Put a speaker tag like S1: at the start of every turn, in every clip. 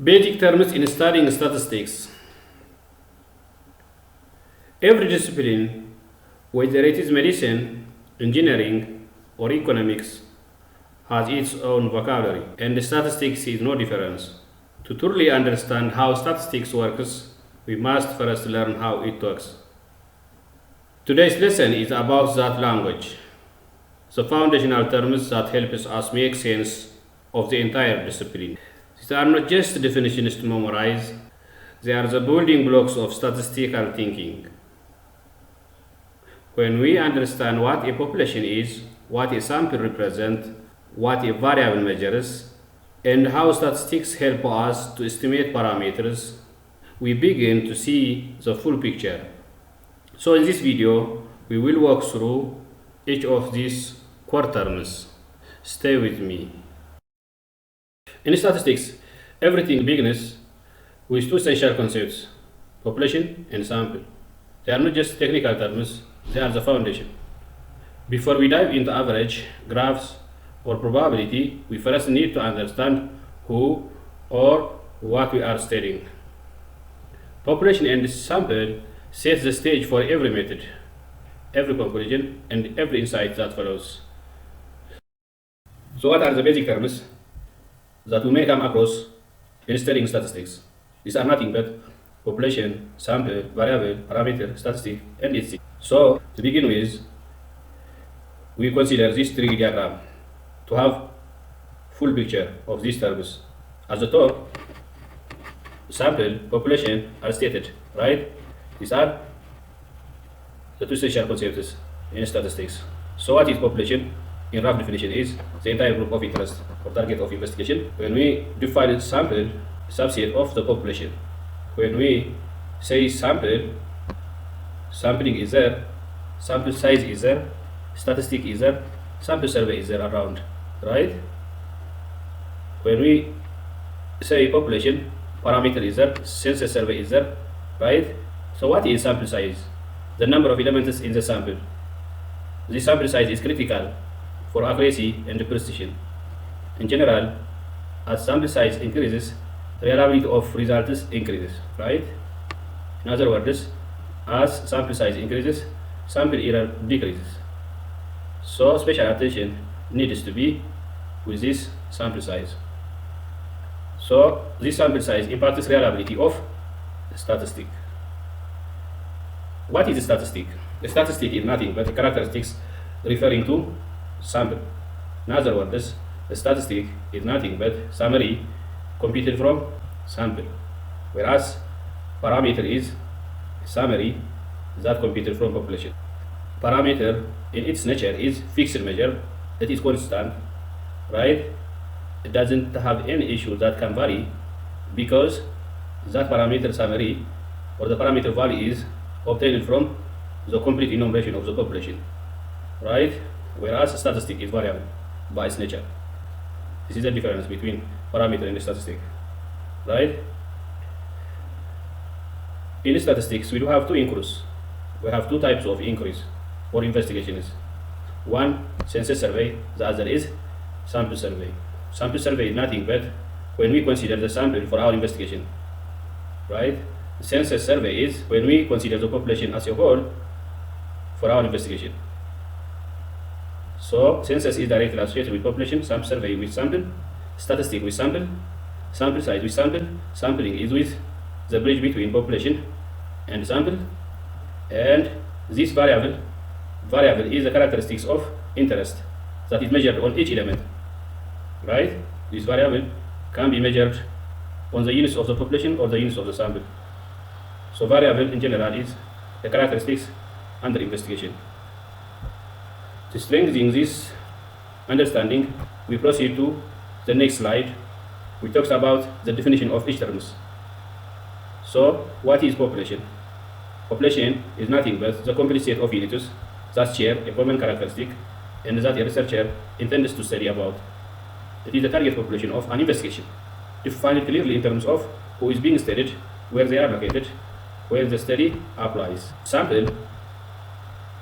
S1: Basic terms in studying statistics. Every discipline, whether it is medicine, engineering, or economics, has its own vocabulary, and statistics is no difference. To truly understand how statistics works, we must first learn how it works. Today's lesson is about that language, the foundational terms that help us make sense of the entire discipline. These are not just definitions to memorize, they are the building blocks of statistical thinking. When we understand what a population is, what a sample represents, what a variable measures, and how statistics help us to estimate parameters, we begin to see the full picture. So in this video, we will walk through each of these core terms. Stay with me. In statistics, everything begins with two essential concepts, population and sample. They are not just technical terms, they are the foundation. Before we dive into average, graphs, or probability, we first need to understand who or what we are studying. Population and sample set the stage for every method, every conclusion, and every insight that follows. So what are the basic terms that we may come across in studying statistics? These are nothing but population, sample, variable, parameter, statistic, and etc. So to begin with, we consider this tree diagram to have full picture of these terms. At the top, sample, population are stated, right? These are the two essential concepts in statistics. So what is population? In rough definition is the entire group of interest or target of investigation. When we define sample, subset of the population. When we say sample, sampling is there, sample size is there, statistic is there, sample survey is there around, right? When we say population, parameter is there, census survey is there, right? So what is sample size? The number of elements in the sample. The sample size is critical for accuracy and precision. In general, as sample size increases, reliability of results increases, right? In other words, as sample size increases, sample error decreases. So special attention needs to be with this sample size. So this sample size impacts reliability of statistic. What is a statistic? A statistic is nothing but characteristics referring to sample. In other words, a statistic is nothing but summary computed from sample, whereas parameter is summary that computed from population. Parameter in its nature is fixed measure, it is constant, right? It doesn't have any issue that can vary because that parameter summary or the parameter value is obtained from the complete enumeration of the population, right? Whereas statistic is variable by its nature. This is the difference between parameter and statistic, right? In statistics, we do have two inquiries. We have two types of inquiries or investigations. One, census survey, the other is sample survey. Sample survey is nothing but when we consider the sample for our investigation, right? Census survey is when we consider the population as a whole for our investigation. So census is directly associated with population, sample survey with sample, statistic with sample, sample size with sample, sampling is with the bridge between population and sample, and this variable is the characteristics of interest that is measured on each element, right? This variable can be measured on the units of the population or the units of the sample. So variable in general is the characteristics under investigation. To strengthen this understanding, we proceed to the next slide, which talks about the definition of each terms. So what is population? Population is nothing but the complete set of units that share a common characteristic and that a researcher intends to study about. It is the target population of an investigation, defined clearly in terms of who is being studied, where they are located, where the study applies. Sample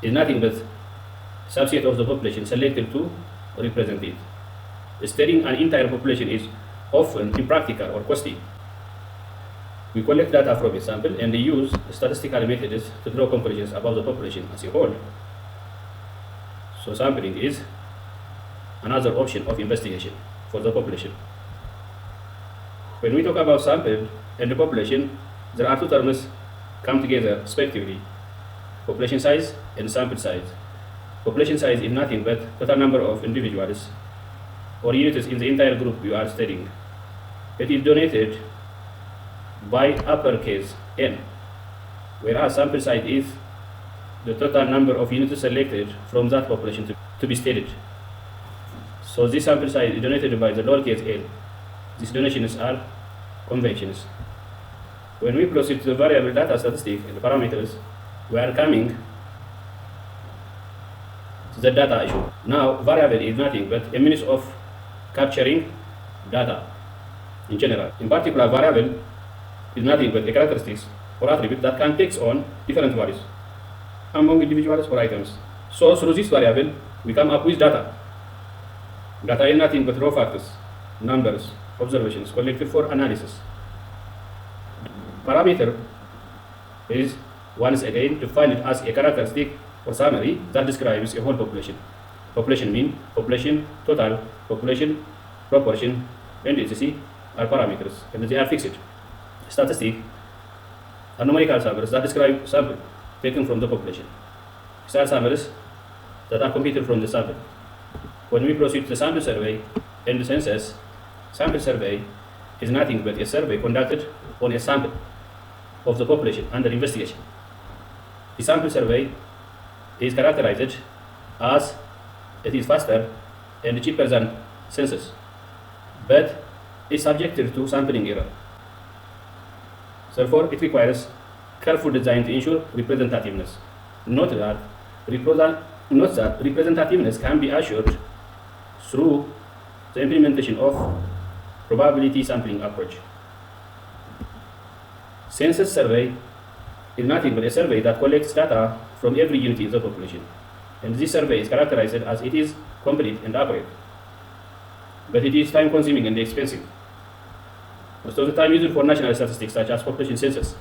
S1: is nothing but subset of the population selected to represent it. Studying an entire population is often impractical or costly. We collect data from a sample and use statistical methods to draw conclusions about the population as a whole. So sampling is another option of investigation for the population. When we talk about sample and the population, there are two terms come together respectively: population size and sample size. Population size is nothing but total number of individuals or units in the entire group you are studying. It is denoted by uppercase N, whereas sample size is the total number of units selected from that population to be studied. So this sample size is denoted by the lowercase l. These denotations are conventions. When we proceed to the variable data statistic and the parameters, we are coming to the data issue. Now, variable is nothing but a means of capturing data in general. In particular, variable is nothing but a characteristics or attribute that can take on different values among individuals or items. So through this variable, we come up with data. Data is nothing but raw factors, numbers, observations collected for analysis. Parameter is once again defined as a characteristic or summary that describes a whole population. Population mean, population total, population proportion, and etc. are parameters, and they are fixed. Statistic are numerical summaries that describe sample taken from the population. These are summaries that are computed from the sample. When we proceed to the sample survey and the census, sample survey is nothing but a survey conducted on a sample of the population under investigation. The sample survey is characterized as it is faster and cheaper than census, but is subjected to sampling error. Therefore, it requires careful design to ensure representativeness. Note that representativeness can be assured through the implementation of probability sampling approach. Census survey is nothing but a survey that collects data from every unit in the population, and this survey is characterized as it is complete and accurate, but it is time consuming and expensive. Most of the time used for national statistics such as population census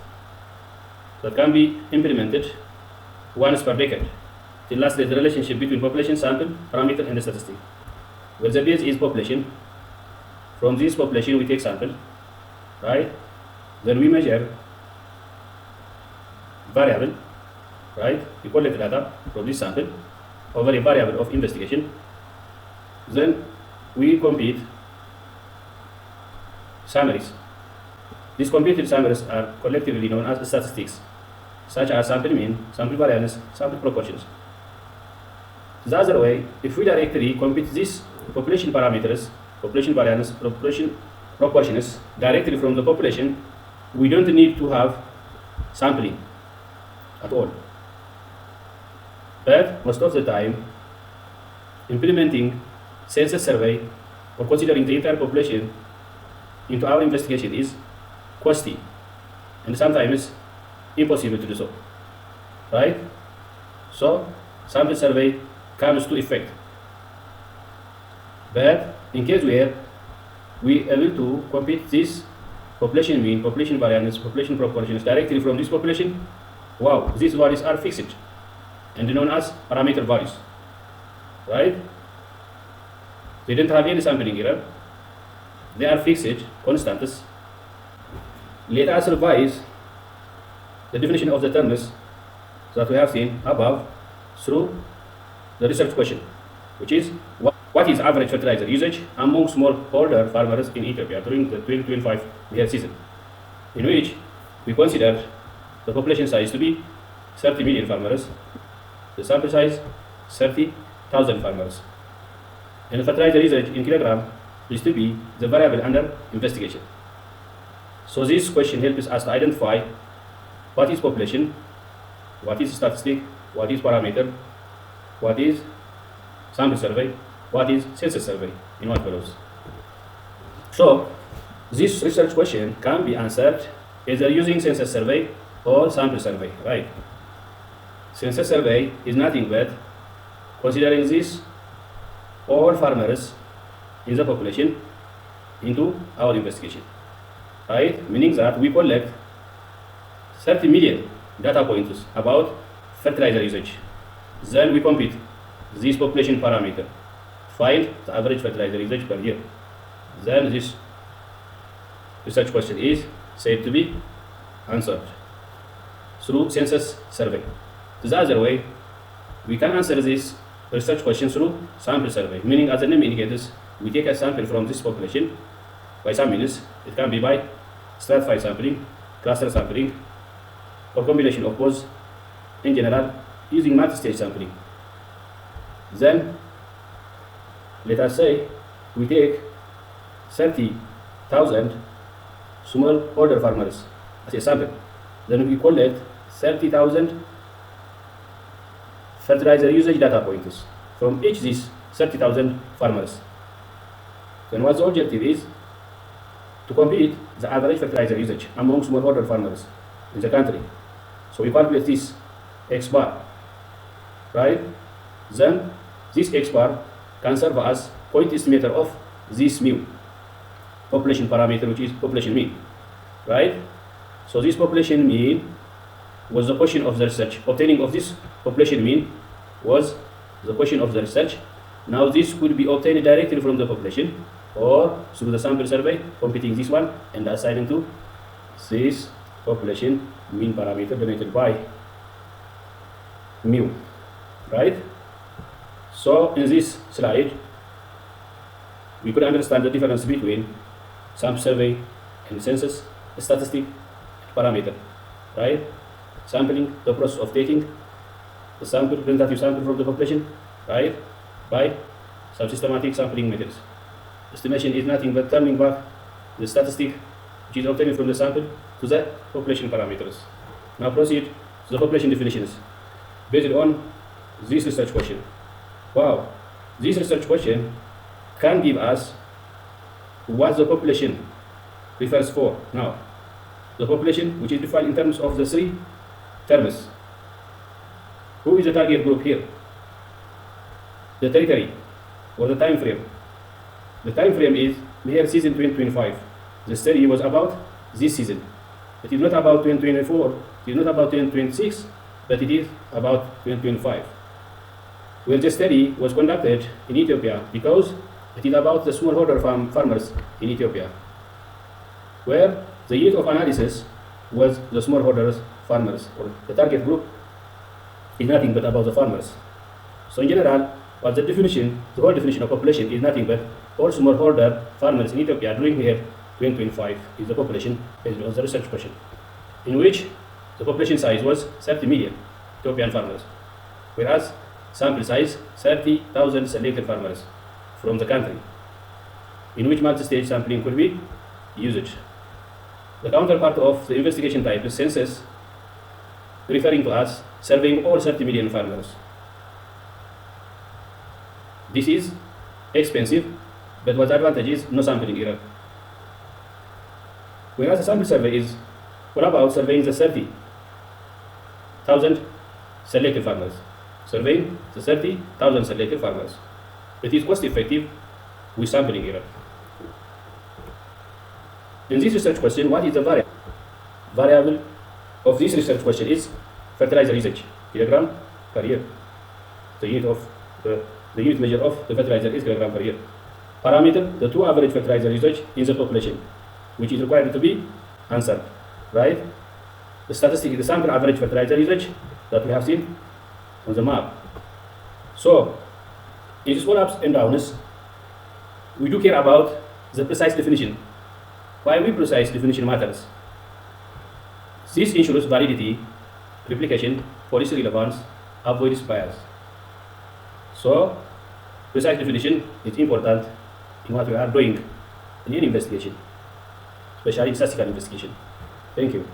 S1: that can be implemented once per decade. Lastly, the relationship between population, sample, parameter, and statistic. Where the base is population, from this population we take sample, right? Then we measure variable, right? We collect data from this sample over a variable of investigation. Then we compute summaries. These computed summaries are collectively known as statistics, such as sample mean, sample variance, sample proportions. The other way, if we directly compute these population parameters, population variance, population proportions directly from the population, we don't need to have sampling at all. But most of the time, implementing census survey or considering the entire population into our investigation is costly and sometimes impossible to do so, right? So sample survey comes to effect. But in case where we are able to compute this population mean, population variance, population proportions directly from this population, wow, these values are fixed and known as parameter values, right? They don't have any sampling error. They are fixed constants. Let us revise the definition of the terms that we have seen above through the research question, which is what is average fertilizer usage among smallholder farmers in Ethiopia during the 2025 year season, in which we consider the population size to be 30 million farmers, the sample size 30,000 farmers, and the fertilizer usage in kilogram is to be the variable under investigation. So this question helps us to identify what is population, what is statistic, what is parameter, what is sample survey, what is census survey, in what follows. So this research question can be answered either using census survey or sample survey, right? Census survey is nothing but considering this all farmers in the population into our investigation, right? Meaning that we collect 30 million data points about fertilizer usage. Then we compute this population parameter, find the average fertilizer usage per year. Then this research question is said to be answered through census survey. The other way, we can answer this research question through sample survey, meaning as the name indicates, we take a sample from this population by some means. It can be by stratified sampling, cluster sampling, or combination of both, in general using multi-stage sampling. Then let us say we take 30,000 smallholder farmers as a sample. Then we collect 30,000 fertilizer usage data points from each these 30,000 farmers. Then what the objective is to compute the average fertilizer usage among smallholder farmers in the country. So we calculate this X bar, right? Then this X bar can serve as point estimator of this mu, population parameter, which is population mean, right? So this population mean was the question of the research. Obtaining of this population mean was the question of the research. Now this could be obtained directly from the population or through the sample survey, computing this one and assigning to this population mean parameter denoted by mu, right? So in this slide, we could understand the difference between sample survey and census statistic parameter, right? Sampling, the process of taking the sample, representative sample from the population, right, by some systematic sampling methods. Estimation is nothing but turning back the statistic which is obtained from the sample to the population parameters. Now proceed to the population definitions based on this research question. Wow, this research question can give us what the population refers for. Now, the population, which is defined in terms of the three terms. Who is the target group here? The territory or the time frame. The time frame is here season 2025. The study was about this season. It is not about 2024, it is not about 2026, but it is about 2025. Where the study was conducted in Ethiopia because it is about the smallholder farmers in Ethiopia, where the unit of analysis was the smallholders farmers, or the target group is nothing but about the farmers. So in general, what the definition, the whole definition of population is nothing but all smallholder farmers in Ethiopia during the year 2025 is the population based on the research question, in which the population size was 30 million Ethiopian farmers, whereas sample size 30,000 selected farmers from the country, in which multi-stage sampling could be used. The counterpart of the investigation type is census, referring to us surveying all 30 million farmers. This is expensive, but what the advantage is no sampling error. Whereas the sample survey is all about surveying the 30,000 selected farmers. Surveying the 30,000 selected farmers. It is cost effective with sampling error. In this research question, what is the variable? Variable of this research question is fertilizer usage, kilogram per year. The unit measure of the fertilizer is kilogram per year. Parameter, the true average fertilizer usage in the population, which is required to be answered, right? The statistic is the sample average fertilizer usage that we have seen on the map. So, in this all ups and downs, we do care about the precise definition. Why we precise definition matters? This ensures validity, replication, policy relevance, avoids bias. So, precise definition is important in what we are doing in any investigation, especially statistical investigation. Thank you.